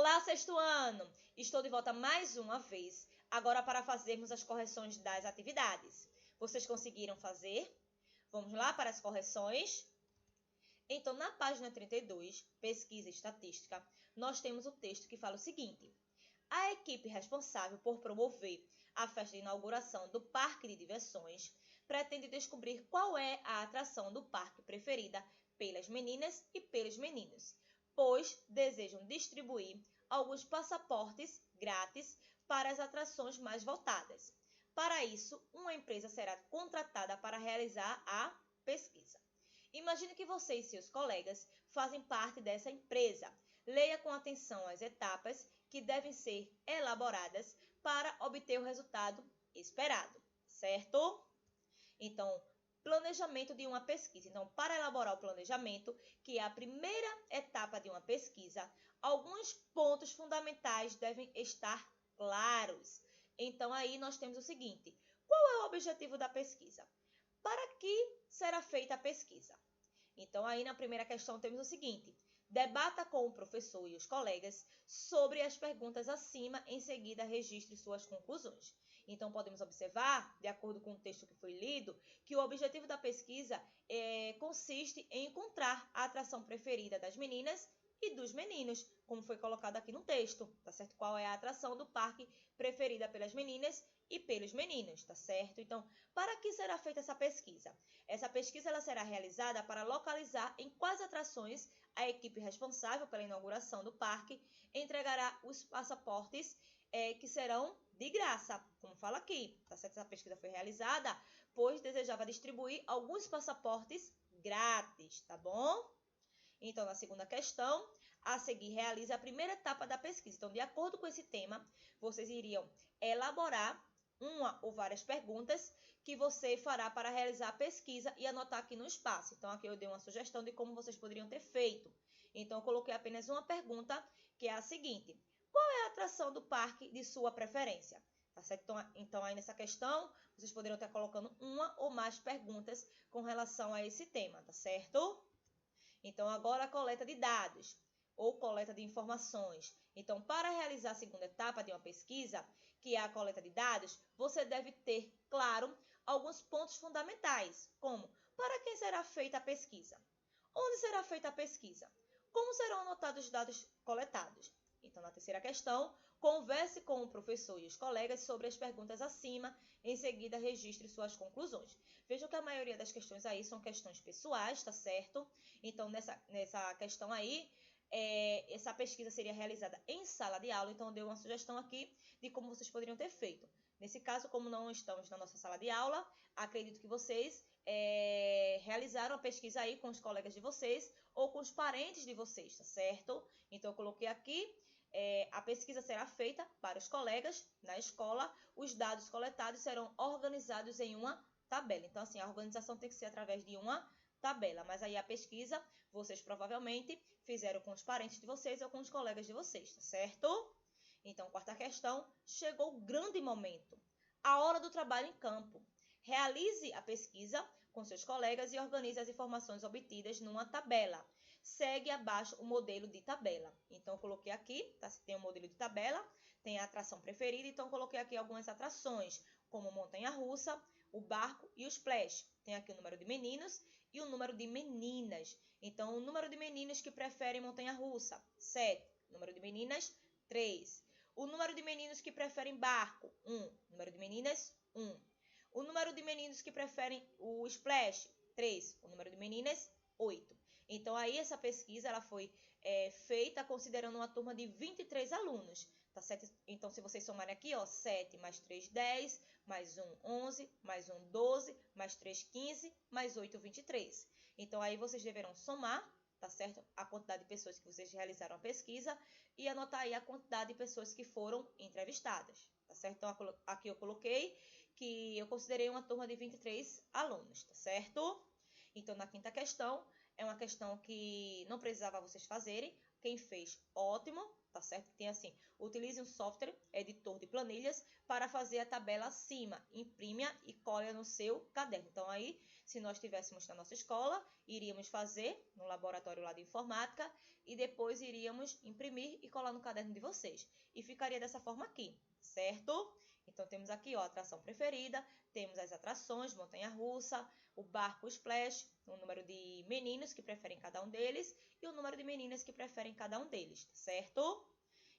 Olá, sexto ano! Estou de volta mais uma vez, agora para fazermos as correções das atividades. Vocês conseguiram fazer? Vamos lá para as correções? Então, na página 32, Pesquisa e Estatística, nós temos o texto que fala o seguinte: a equipe responsável por promover a festa de inauguração do Parque de Diversões pretende descobrir qual é a atração do parque preferida pelas meninas e pelos meninos, pois desejam distribuir alguns passaportes grátis para as atrações mais votadas. Para isso, uma empresa será contratada para realizar a pesquisa. Imagine que você e seus colegas fazem parte dessa empresa. Leia com atenção as etapas que devem ser elaboradas para obter o resultado esperado, certo? Então, planejamento de uma pesquisa. Então, para elaborar o planejamento, que é a primeira etapa de uma pesquisa, alguns pontos fundamentais devem estar claros. Então, aí nós temos o seguinte: qual é o objetivo da pesquisa? Para que será feita a pesquisa? Então, aí na primeira questão temos o seguinte: debata com o professor e os colegas sobre as perguntas acima, em seguida registre suas conclusões. Então, podemos observar, de acordo com o texto que foi lido, que o objetivo da pesquisa consiste em encontrar a atração preferida das meninas e dos meninos, como foi colocado aqui no texto, tá certo? Qual é a atração do parque preferida pelas meninas e pelos meninos, tá certo? Então, para que será feita essa pesquisa? Essa pesquisa ela será realizada para localizar em quais atrações a equipe responsável pela inauguração do parque entregará os passaportes que serão de graça, como fala aqui, tá certo? Essa pesquisa foi realizada, pois desejava distribuir alguns passaportes grátis, tá bom? Então, na segunda questão, a seguir realiza a primeira etapa da pesquisa. Então, de acordo com esse tema, vocês iriam elaborar uma ou várias perguntas que você fará para realizar a pesquisa e anotar aqui no espaço. Então, aqui eu dei uma sugestão de como vocês poderiam ter feito. Então, eu coloquei apenas uma pergunta, que é a seguinte: qual é a atração do parque de sua preferência? Tá certo? Então, aí nessa questão, vocês poderiam estar colocando uma ou mais perguntas com relação a esse tema, tá certo? Então, agora a coleta de dados ou coleta de informações. Então, para realizar a segunda etapa de uma pesquisa, que é a coleta de dados, você deve ter, claro, alguns pontos fundamentais, como: para quem será feita a pesquisa? Onde será feita a pesquisa? Como serão anotados os dados coletados? Então, na terceira questão, converse com o professor e os colegas sobre as perguntas acima, em seguida registre suas conclusões. Vejam que a maioria das questões aí são questões pessoais, tá certo? Então, nessa questão aí, essa pesquisa seria realizada em sala de aula, então eu dei uma sugestão aqui de como vocês poderiam ter feito. Nesse caso, como não estamos na nossa sala de aula, acredito que vocês realizaram a pesquisa aí com os colegas de vocês ou com os parentes de vocês, tá certo? Então, eu coloquei aqui, a pesquisa será feita para os colegas na escola, os dados coletados serão organizados em uma tabela. Então, assim, a organização tem que ser através de uma tabela, mas aí a pesquisa vocês provavelmente fizeram com os parentes de vocês ou com os colegas de vocês, tá certo? Então, quarta questão, chegou o grande momento, a hora do trabalho em campo. Realize a pesquisa com seus colegas e organize as informações obtidas numa tabela. Segue abaixo o modelo de tabela. Então, eu coloquei aqui, tá? Tem o modelo de tabela, tem a atração preferida, então coloquei aqui algumas atrações, como montanha-russa, o barco e o splash. Tem aqui o número de meninos e o número de meninas. Então, o número de meninos que preferem montanha-russa, 7. O número de meninas, 3. O número de meninos que preferem barco, 1. O número de meninas, 1. O número de meninos que preferem o splash, 3. O número de meninas, 8. Então, aí essa pesquisa ela foi feita considerando uma turma de 23 alunos. Tá certo? Então, se vocês somarem aqui, ó, 7 mais 3, 10, mais 1, 11, mais 1, 12, mais 3, 15, mais 8, 23. Então, aí vocês deverão somar, tá certo? A quantidade de pessoas que vocês realizaram a pesquisa e anotar aí a quantidade de pessoas que foram entrevistadas, tá certo? Então, aqui eu coloquei que eu considerei uma turma de 23 alunos, tá certo? Então, na quinta questão, é uma questão que não precisava vocês fazerem, Quem fez, ótimo, tá certo? Tem assim, utilize um software, editor de planilhas, para fazer a tabela acima. Imprime-a e cole no seu caderno. Então, aí, se nós estivéssemos na nossa escola, iríamos fazer no laboratório lá de informática e depois iríamos imprimir e colar no caderno de vocês. E ficaria dessa forma aqui, certo? Então, temos aqui, ó, a atração preferida, temos as atrações, montanha-russa, o barco Splash, o número de meninos que preferem cada um deles e o número de meninas que preferem cada um deles, certo?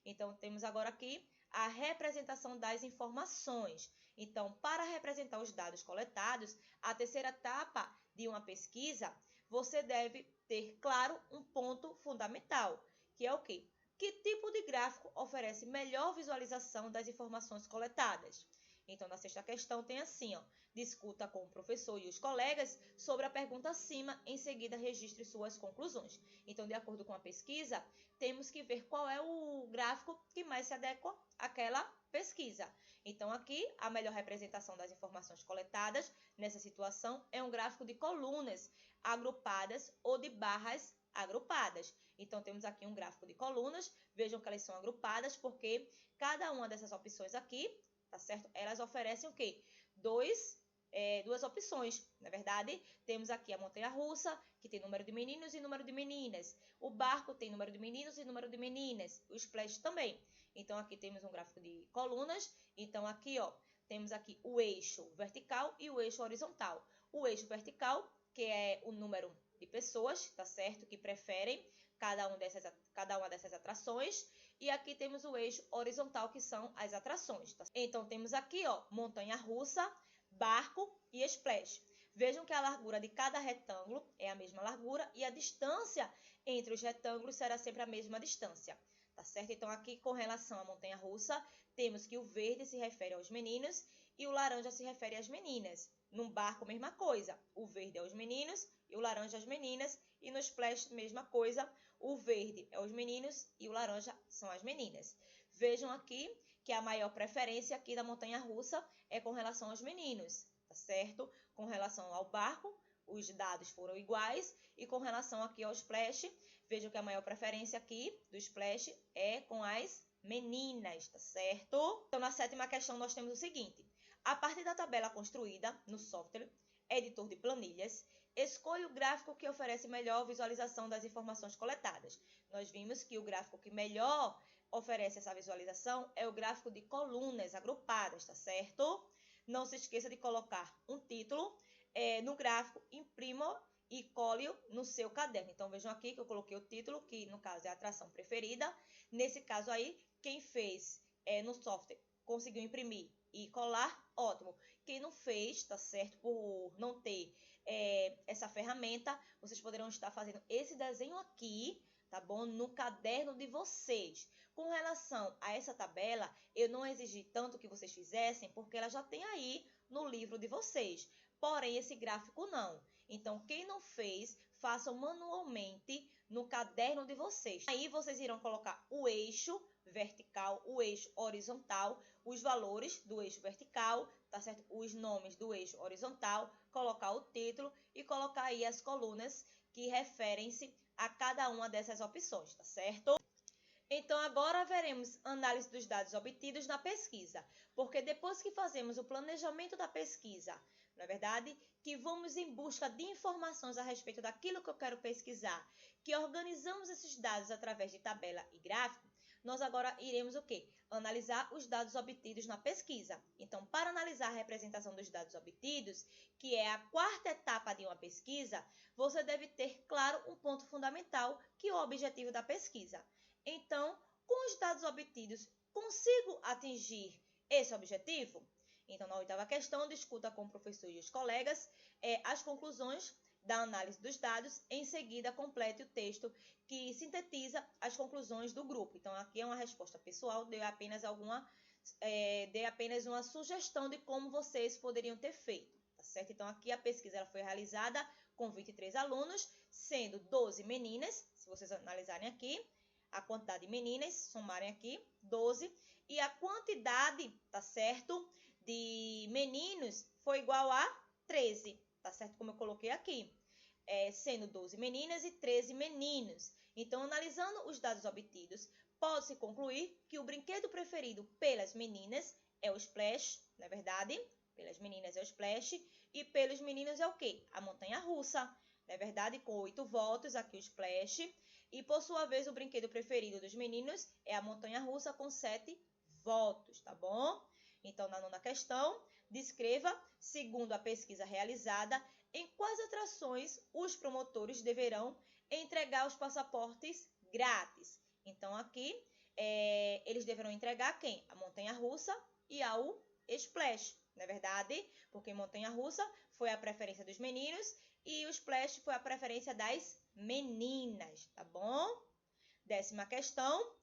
Então, temos agora aqui a representação das informações. Então, para representar os dados coletados, a terceira etapa de uma pesquisa, você deve ter, claro, um ponto fundamental, que é o quê? Que tipo de gráfico oferece melhor visualização das informações coletadas? Então, na sexta questão tem assim, ó, discuta com o professor e os colegas sobre a pergunta acima, em seguida registre suas conclusões. Então, de acordo com a pesquisa, temos que ver qual é o gráfico que mais se adequa àquela pesquisa. Então, aqui, a melhor representação das informações coletadas nessa situação é um gráfico de colunas agrupadas ou de barras agrupadas. Então, temos aqui um gráfico de colunas, vejam que elas são agrupadas porque cada uma dessas opções aqui, tá certo? Elas oferecem o quê? Duas opções, na verdade, temos aqui a montanha-russa, que tem número de meninos e número de meninas. O barco tem número de meninos e número de meninas. O splash também. Então, aqui temos um gráfico de colunas. Então, aqui, ó, temos aqui o eixo vertical e o eixo horizontal. O eixo vertical, que é o número de pessoas, tá certo? Que preferem cada uma dessas atrações. E aqui temos o eixo horizontal, que são as atrações. Tá? Então, temos aqui, ó, montanha-russa, barco e splash. Vejam que a largura de cada retângulo é a mesma largura e a distância entre os retângulos será sempre a mesma distância, tá certo? Então, aqui com relação à montanha-russa, temos que o verde se refere aos meninos e o laranja se refere às meninas. Num barco, mesma coisa, o verde é aos meninos e o laranja às meninas. E no splash, mesma coisa, o verde é aos meninos e o laranja são as meninas. Vejam aqui que a maior preferência aqui da montanha-russa é com relação aos meninos, tá certo? Com relação ao barco, os dados foram iguais. E com relação aqui ao splash, vejam que a maior preferência aqui do splash é com as meninas, tá certo? Então, na sétima questão, nós temos o seguinte. A partir da tabela construída no software, editor de planilhas, escolha o gráfico que oferece melhor visualização das informações coletadas. Nós vimos que o gráfico que melhor oferece essa visualização é o gráfico de colunas agrupadas, tá certo? Não se esqueça de colocar um título no gráfico, imprima e cole-o no seu caderno. Então, vejam aqui que eu coloquei o título, que no caso é a atração preferida. Nesse caso aí, quem fez no software conseguiu imprimir e colar, ótimo. Quem não fez, tá certo, por não ter essa ferramenta, vocês poderão estar fazendo esse desenho aqui, tá bom? No caderno de vocês. Com relação a essa tabela, eu não exigi tanto que vocês fizessem, porque ela já tem aí no livro de vocês. Porém, esse gráfico não. Então, quem não fez, façam manualmente no caderno de vocês. Aí, vocês irão colocar o eixo vertical, o eixo horizontal, os valores do eixo vertical, tá certo? Os nomes do eixo horizontal, colocar o título e colocar aí as colunas que referem-se a cada uma dessas opções, tá certo? Então, agora veremos análise dos dados obtidos na pesquisa, porque depois que fazemos o planejamento da pesquisa, na verdade, que vamos em busca de informações a respeito daquilo que eu quero pesquisar, que organizamos esses dados através de tabela e gráfico, nós agora iremos o quê? Analisar os dados obtidos na pesquisa. Então, para analisar a representação dos dados obtidos, que é a quarta etapa de uma pesquisa, você deve ter, claro, um ponto fundamental, que é o objetivo da pesquisa. Então, com os dados obtidos, consigo atingir esse objetivo? Então, na oitava questão, discuta com o professor e os colegas as conclusões da análise dos dados. Em seguida, complete o texto que sintetiza as conclusões do grupo. Então, aqui é uma resposta pessoal, dei apenas uma sugestão de como vocês poderiam ter feito, tá certo? Então, aqui a pesquisa ela foi realizada com 23 alunos, sendo 12 meninas, se vocês analisarem aqui, a quantidade de meninas, somarem aqui, 12, e a quantidade, tá certo, de meninos foi igual a 13, tá certo? Como eu coloquei aqui, sendo 12 meninas e 13 meninos. Então, analisando os dados obtidos, pode-se concluir que o brinquedo preferido pelas meninas é o Splash, não é verdade? Pelas meninas é o Splash e pelos meninos é o quê? A montanha-russa, não é verdade? Com 8 votos aqui o Splash. E, por sua vez, o brinquedo preferido dos meninos é a montanha-russa com 7 votos, tá bom? Então, na nona questão, descreva, segundo a pesquisa realizada, em quais atrações os promotores deverão entregar os passaportes grátis. Então, aqui, eles deverão entregar quem? A montanha-russa e ao Splash, não é verdade? Porque montanha-russa foi a preferência dos meninos e o Splash foi a preferência das meninas, tá bom? 10ª questão.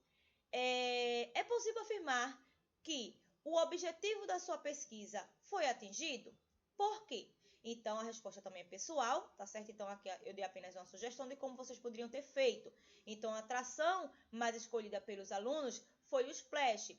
É possível afirmar que o objetivo da sua pesquisa foi atingido? Por quê? Então, a resposta também é pessoal, tá certo? Então, aqui eu dei apenas uma sugestão de como vocês poderiam ter feito. Então, a atração mais escolhida pelos alunos foi o Splash,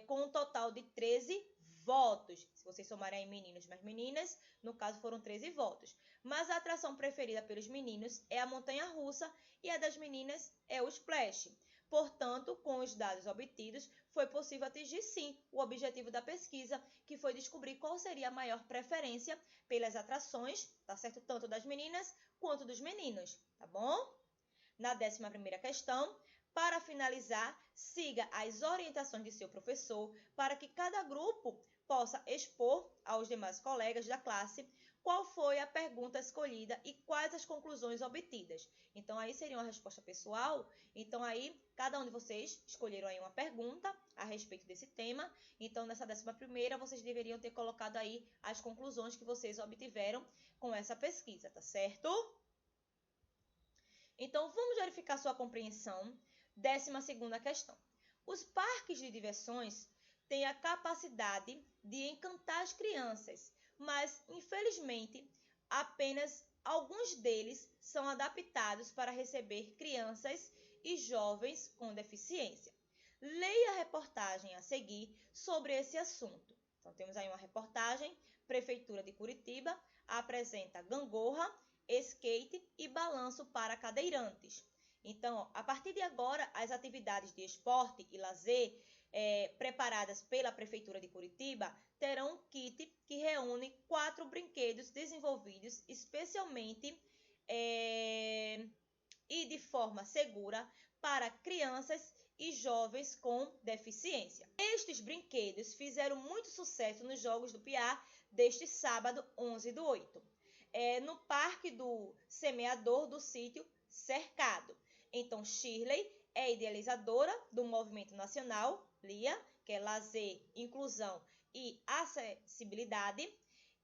com um total de 13 votos. Se vocês somarem aí meninos mais meninas, no caso foram 13 votos. Mas a atração preferida pelos meninos é a montanha-russa e a das meninas é o Splash. Portanto, com os dados obtidos, foi possível atingir sim o objetivo da pesquisa, que foi descobrir qual seria a maior preferência pelas atrações, tá certo? Tanto das meninas quanto dos meninos, tá bom? Na 11ª questão, para finalizar, siga as orientações de seu professor para que cada grupo possa expor aos demais colegas da classe qual foi a pergunta escolhida e quais as conclusões obtidas. Então, aí seria uma resposta pessoal. Então, aí, cada um de vocês escolheram aí uma pergunta a respeito desse tema. Então, nessa 11ª, vocês deveriam ter colocado aí as conclusões que vocês obtiveram com essa pesquisa, tá certo? Então, vamos verificar sua compreensão. 12ª questão. Os parques de diversões têm a capacidade de encantar as crianças, mas, infelizmente, apenas alguns deles são adaptados para receber crianças e jovens com deficiência. Leia a reportagem a seguir sobre esse assunto. Então, temos aí uma reportagem. Prefeitura de Curitiba apresenta gangorra, skate e balanço para cadeirantes. Então, a partir de agora, as atividades de esporte e lazer preparadas pela Prefeitura de Curitiba terão um kit que reúne 4 brinquedos desenvolvidos especialmente e de forma segura para crianças e jovens com deficiência. Estes brinquedos fizeram muito sucesso nos Jogos do Piá deste sábado, 11/8, no Parque do Semeador do Sítio Cercado. Então, Shirley é idealizadora do Movimento Nacional, LIA, que é Lazer, Inclusão e Acessibilidade,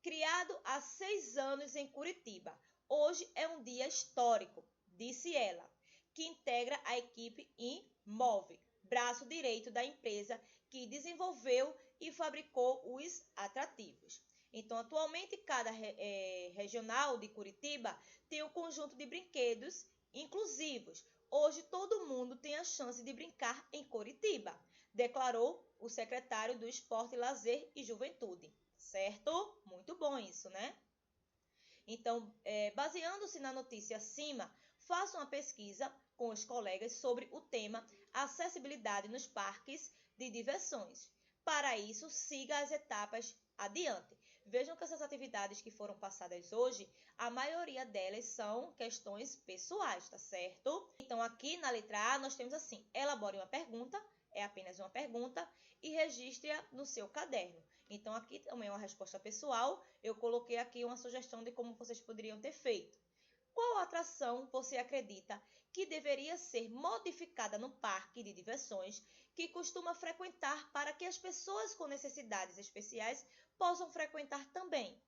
criado há 6 anos em Curitiba. Hoje é um dia histórico, disse ela, que integra a equipe IMOVE, braço direito da empresa que desenvolveu e fabricou os atrativos. Então, atualmente, cada regional de Curitiba tem um conjunto de brinquedos inclusivos. Hoje, todo mundo tem a chance de brincar em Curitiba, declarou o secretário do Esporte, Lazer e Juventude. Certo? Muito bom isso, né? Então, baseando-se na notícia acima, faça uma pesquisa com os colegas sobre o tema acessibilidade nos parques de diversões. Para isso, siga as etapas adiante. Vejam que essas atividades que foram passadas hoje, a maioria delas são questões pessoais, tá certo? Então, aqui na letra A, nós temos assim, elabore uma pergunta, é apenas uma pergunta, e registre-a no seu caderno. Então, aqui também é uma resposta pessoal, eu coloquei aqui uma sugestão de como vocês poderiam ter feito. Qual atração você acredita que deveria ser modificada no parque de diversões que costuma frequentar para que as pessoas com necessidades especiais possam frequentar também?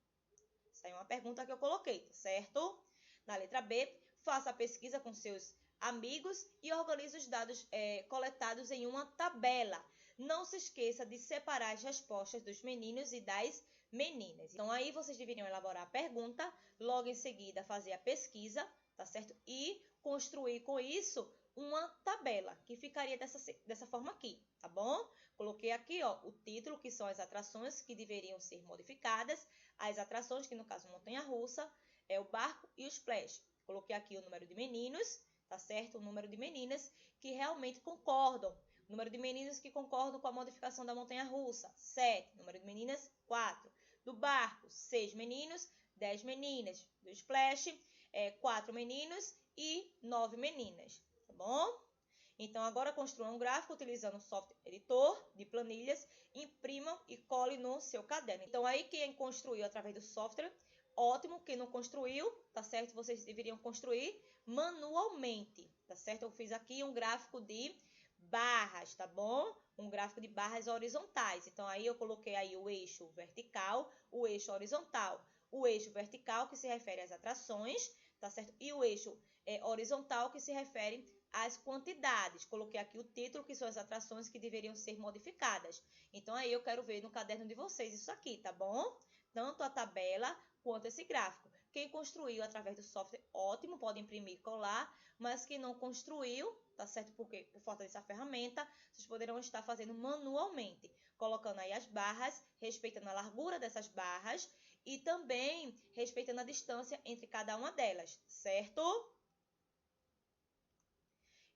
Essa é uma pergunta que eu coloquei, certo? Na letra B, faça a pesquisa com seus amigos e organize os dados coletados em uma tabela. Não se esqueça de separar as respostas dos meninos e das meninas. Então, aí vocês deveriam elaborar a pergunta, logo em seguida fazer a pesquisa, tá certo? E construir com isso uma tabela, que ficaria dessa forma aqui, tá bom? Coloquei aqui, ó, o título, que são as atrações que deveriam ser modificadas, as atrações, que no caso montanha-russa, é o barco e o splash. Coloquei aqui o número de meninos, tá certo? O número de meninas que realmente concordam. O número de meninos que concordam com a modificação da montanha-russa, 7. Número de meninas, 4. Do barco, 6 meninos, 10 meninas. Do splash, 4 meninos e 9 meninas, tá bom? Então, agora construa um gráfico utilizando o software editor de planilhas, imprimam e cole no seu caderno. Então, aí quem construiu através do software, ótimo. Quem não construiu, tá certo? Vocês deveriam construir manualmente, tá certo? Eu fiz aqui um gráfico de barras, tá bom? Um gráfico de barras horizontais. Então, aí eu coloquei aí o eixo vertical, o eixo horizontal. O eixo vertical que se refere às atrações, tá certo? E o eixo horizontal que se refere às quantidades. Coloquei aqui o título, que são as atrações que deveriam ser modificadas. Então, aí eu quero ver no caderno de vocês isso aqui, tá bom? Tanto a tabela quanto esse gráfico. Quem construiu através do software, ótimo, pode imprimir e colar, mas quem não construiu, tá certo? Porque por falta dessa ferramenta, vocês poderão estar fazendo manualmente, colocando aí as barras, respeitando a largura dessas barras e também respeitando a distância entre cada uma delas, certo?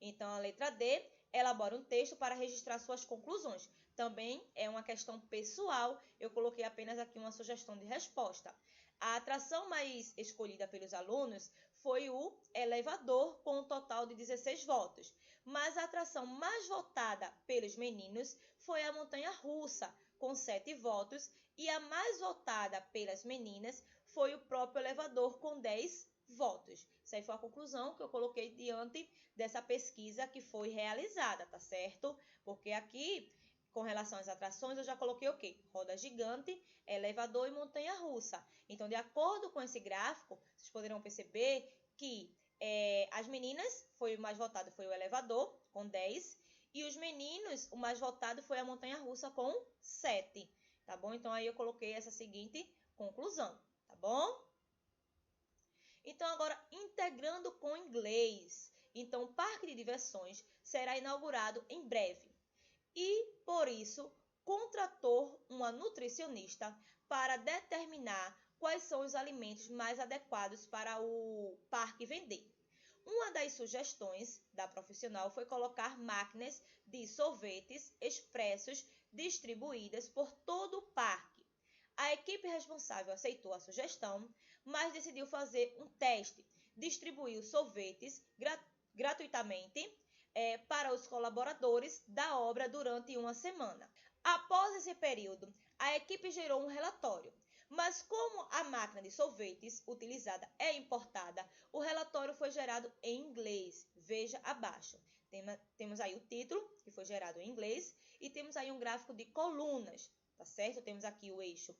Então, a letra D, elabora um texto para registrar suas conclusões. Também é uma questão pessoal, eu coloquei apenas aqui uma sugestão de resposta. A atração mais escolhida pelos alunos foi o elevador, com um total de 16 votos. Mas a atração mais votada pelos meninos foi a montanha-russa, com 7 votos. E a mais votada pelas meninas foi o próprio elevador, com 10 votos. Isso aí foi a conclusão que eu coloquei diante dessa pesquisa que foi realizada, tá certo? Porque aqui, com relação às atrações, eu já coloquei o quê? Roda gigante, elevador e montanha-russa. Então, de acordo com esse gráfico, vocês poderão perceber que as meninas, o mais votado foi o elevador, com 10, e os meninos, o mais votado foi a montanha-russa, com 7, tá bom? Então, aí eu coloquei essa seguinte conclusão, tá bom? Então, agora, integrando com inglês. Então, o parque de diversões será inaugurado em breve. E, por isso, contratou uma nutricionista para determinar quais são os alimentos mais adequados para o parque vender. Uma das sugestões da profissional foi colocar máquinas de sorvetes expressos distribuídas por todo o parque. A equipe responsável aceitou a sugestão, mas decidiu fazer um teste, distribuiu sorvetes gratuitamente para os colaboradores da obra durante uma semana. Após esse período, a equipe gerou um relatório, mas como a máquina de sorvetes utilizada é importada, o relatório foi gerado em inglês. Veja abaixo. Temos aí o título, que foi gerado em inglês, e temos aí um gráfico de colunas, tá certo? Temos aqui o eixo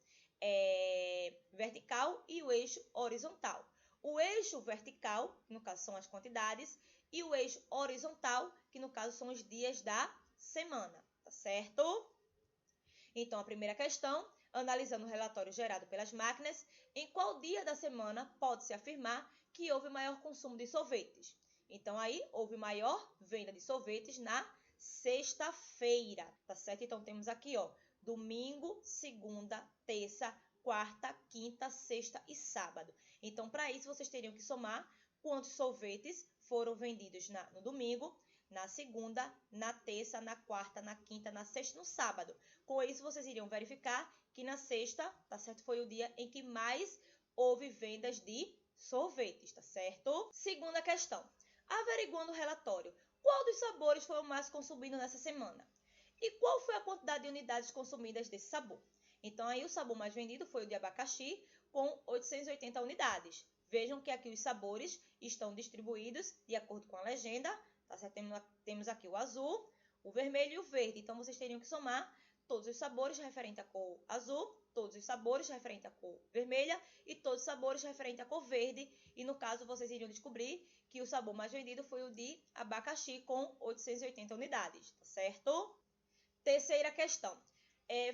vertical e o eixo horizontal. O eixo vertical, que no caso são as quantidades, e o eixo horizontal, que no caso são os dias da semana, tá certo? Então, a primeira questão, analisando o relatório gerado pelas máquinas, em qual dia da semana pode-se afirmar que houve maior consumo de sorvetes? Então, aí, houve maior venda de sorvetes na sexta-feira, tá certo? Então, temos aqui, ó, domingo, segunda, terça, quarta, quinta, sexta e sábado. Então, para isso, vocês teriam que somar quantos sorvetes foram vendidos no domingo, na segunda, na terça, na quarta, na quinta, na sexta e no sábado. Com isso, vocês iriam verificar que na sexta, tá certo? Foi o dia em que mais houve vendas de sorvetes, tá certo? Segunda questão. Averiguando o relatório, qual dos sabores foi o mais consumido nessa semana? E qual foi a quantidade de unidades consumidas desse sabor? Então, aí o sabor mais vendido foi o de abacaxi, com 880 unidades. Vejam que aqui os sabores estão distribuídos de acordo com a legenda, tá certo? Temos aqui o azul, o vermelho e o verde. Então, vocês teriam que somar todos os sabores referentes à cor azul, todos os sabores referentes à cor vermelha e todos os sabores referentes à cor verde. E, no caso, vocês iriam descobrir que o sabor mais vendido foi o de abacaxi, com 880 unidades, tá certo? Terceira questão.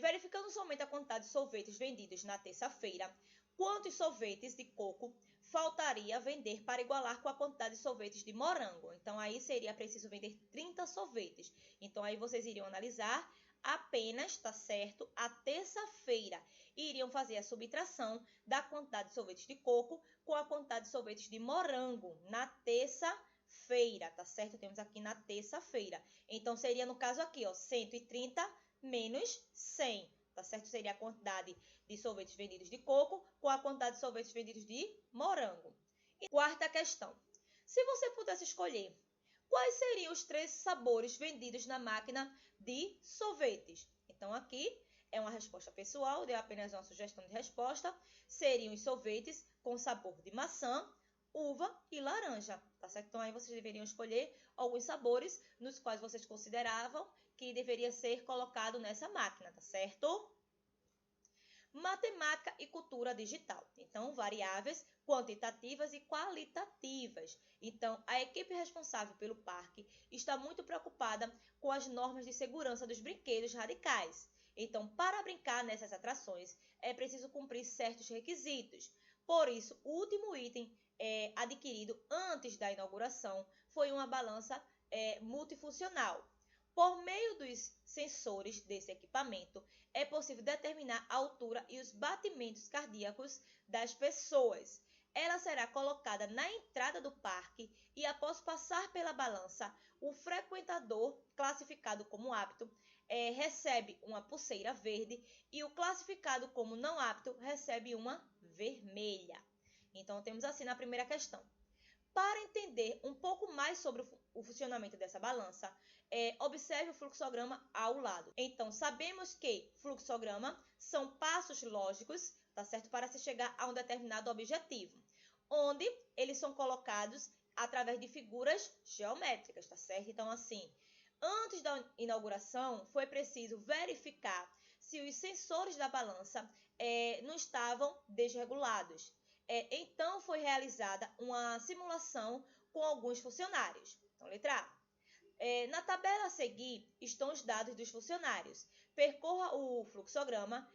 Verificando somente a quantidade de sorvetes vendidos na terça-feira, quantos sorvetes de coco faltaria vender para igualar com a quantidade de sorvetes de morango? Então, aí seria preciso vender 30 sorvetes. Então, aí vocês iriam analisar apenas, tá certo, a terça-feira. E iriam fazer a subtração da quantidade de sorvetes de coco com a quantidade de sorvetes de morango na terça-feira. terça-feira, tá certo? Temos aqui na terça-feira. Então, seria no caso aqui, ó, 130 menos 100, tá certo? Seria a quantidade de sorvetes vendidos de coco com a quantidade de sorvetes vendidos de morango. E quarta questão. Se você pudesse escolher, quais seriam os 3 sabores vendidos na máquina de sorvetes? Então, aqui é uma resposta pessoal, deu apenas uma sugestão de resposta. Seriam os sorvetes com sabor de maçã, uva e laranja, tá certo? Então, aí vocês deveriam escolher alguns sabores nos quais vocês consideravam que deveria ser colocado nessa máquina, tá certo? Matemática e cultura digital. Então, variáveis quantitativas e qualitativas. Então, a equipe responsável pelo parque está muito preocupada com as normas de segurança dos brinquedos radicais. Então, para brincar nessas atrações, é preciso cumprir certos requisitos. Por isso, o último item adquirido antes da inauguração foi uma balança multifuncional. Por meio dos sensores desse equipamento, é possível determinar a altura e os batimentos cardíacos das pessoas. Ela será colocada na entrada do parque e, após passar pela balança, o frequentador, classificado como apto, recebe uma pulseira verde e o classificado como não apto recebe uma vermelha. Então, temos assim na primeira questão. Para entender um pouco mais sobre o funcionamento dessa balança, observe o fluxograma ao lado. Então, sabemos que fluxograma são passos lógicos, tá certo? Para se chegar a um determinado objetivo, onde eles são colocados através de figuras geométricas, tá certo? Então, assim, antes da inauguração, foi preciso verificar se os sensores da balança não estavam desregulados. Então, foi realizada uma simulação com alguns funcionários. Então, letra A. Na tabela a seguir estão os dados dos funcionários. Percorra o fluxograma,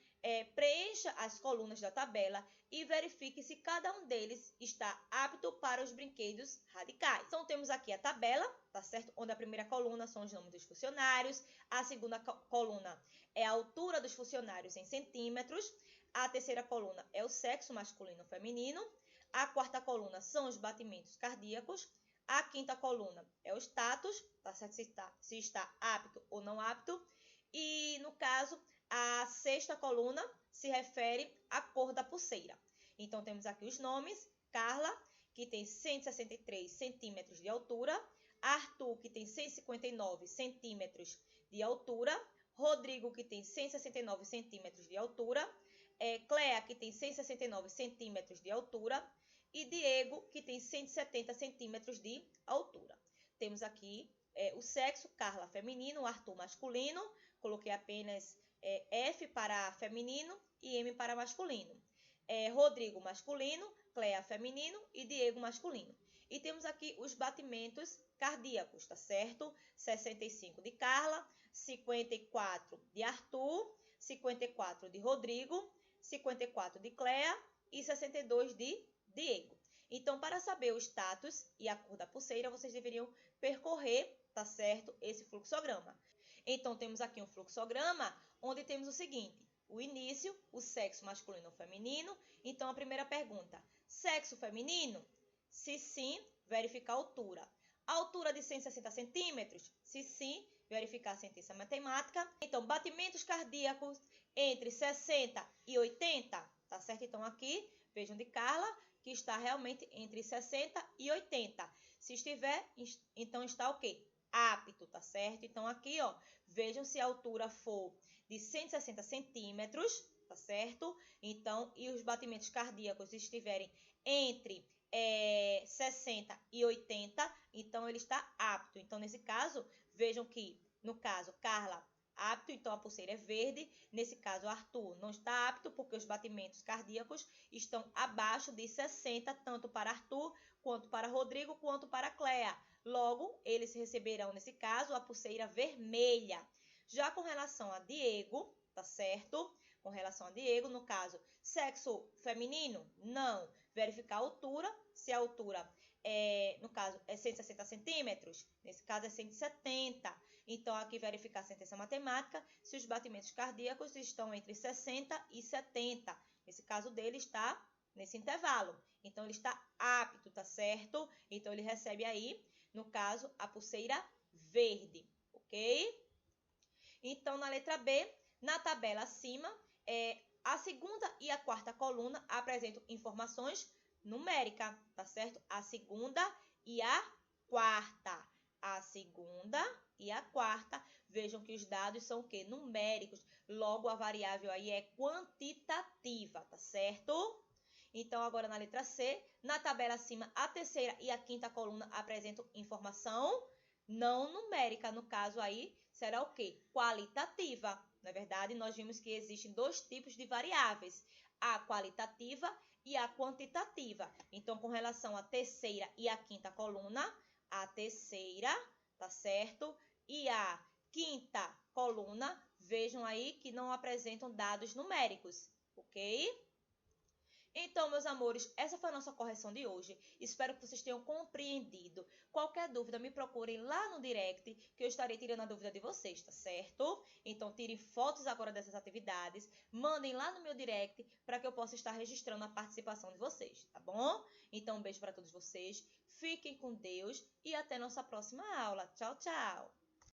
preencha as colunas da tabela e verifique se cada um deles está apto para os brinquedos radicais. Então, temos aqui a tabela, tá certo? Onde a primeira coluna são os nomes dos funcionários, a segunda coluna é a altura dos funcionários em centímetros, a terceira coluna é o sexo masculino ou feminino, a quarta coluna são os batimentos cardíacos, a quinta coluna é o status, tá certo? Se está apto ou não apto. E, no caso, a sexta coluna se refere à cor da pulseira. Então, temos aqui os nomes. Carla, que tem 163 centímetros de altura. Arthur, que tem 159 centímetros de altura. Rodrigo, que tem 169 centímetros de altura. Clea, que tem 169 centímetros de altura. E Diego, que tem 170 centímetros de altura. Temos aqui o sexo, Carla feminino, Arthur masculino, coloquei apenas F para feminino e M para masculino. Rodrigo masculino, Clea feminino e Diego masculino. E temos aqui os batimentos cardíacos, tá certo? 65 de Carla, 54 de Arthur, 54 de Rodrigo, 54 de Clea e 62 de Diego. Então, para saber o status e a cor da pulseira, vocês deveriam percorrer, tá certo, esse fluxograma. Então, temos aqui um fluxograma onde temos o seguinte: o início, o sexo masculino ou feminino. Então, a primeira pergunta: sexo feminino? Se sim, verificar a altura. A altura de 160 centímetros? Se sim, verificar a sentença matemática. Então, batimentos cardíacos entre 60 e 80, tá certo? Então, aqui, vejam de Carla, que está realmente entre 60 e 80. Se estiver, então está o quê? Apto, tá certo? Então, aqui, ó, vejam se a altura for de 160 centímetros, tá certo? Então, e os batimentos cardíacos estiverem entre 60 e 80, então ele está apto. Então, nesse caso, vejam que, no caso, Carla, apto, então a pulseira é verde. Nesse caso, Arthur não está apto, porque os batimentos cardíacos estão abaixo de 60, tanto para Arthur, quanto para Rodrigo, quanto para Clea. Logo, eles receberão, nesse caso, a pulseira vermelha. Já com relação a Diego, tá certo? Com relação a Diego, no caso, sexo feminino? Não. Verificar a altura, se a altura, no caso, é 160 centímetros, nesse caso é 170. Então, aqui verificar a sentença matemática, se os batimentos cardíacos estão entre 60 e 70. Nesse caso dele está nesse intervalo. Então, ele está apto, tá certo? Então, ele recebe aí No caso, a pulseira verde, ok? Então, na letra B, na tabela acima, a segunda e a quarta coluna apresentam informações numéricas, tá certo? A segunda e a quarta. A segunda e a quarta. Vejam que os dados são o quê? Numéricos. Logo, a variável aí é quantitativa, tá certo? Então, agora na letra C, na tabela acima, a terceira e a quinta coluna apresentam informação não numérica. No caso aí, será o quê? Qualitativa. Na verdade, nós vimos que existem dois tipos de variáveis, a qualitativa e a quantitativa. Então, com relação à terceira e à quinta coluna, a terceira, tá certo? E a quinta coluna, vejam aí que não apresentam dados numéricos, ok? Então, meus amores, essa foi a nossa correção de hoje. Espero que vocês tenham compreendido. Qualquer dúvida, me procurem lá no direct, que eu estarei tirando a dúvida de vocês, tá certo? Então, tirem fotos agora dessas atividades, mandem lá no meu direct, para que eu possa estar registrando a participação de vocês, tá bom? Então, um beijo para todos vocês, fiquem com Deus e até nossa próxima aula. Tchau, tchau!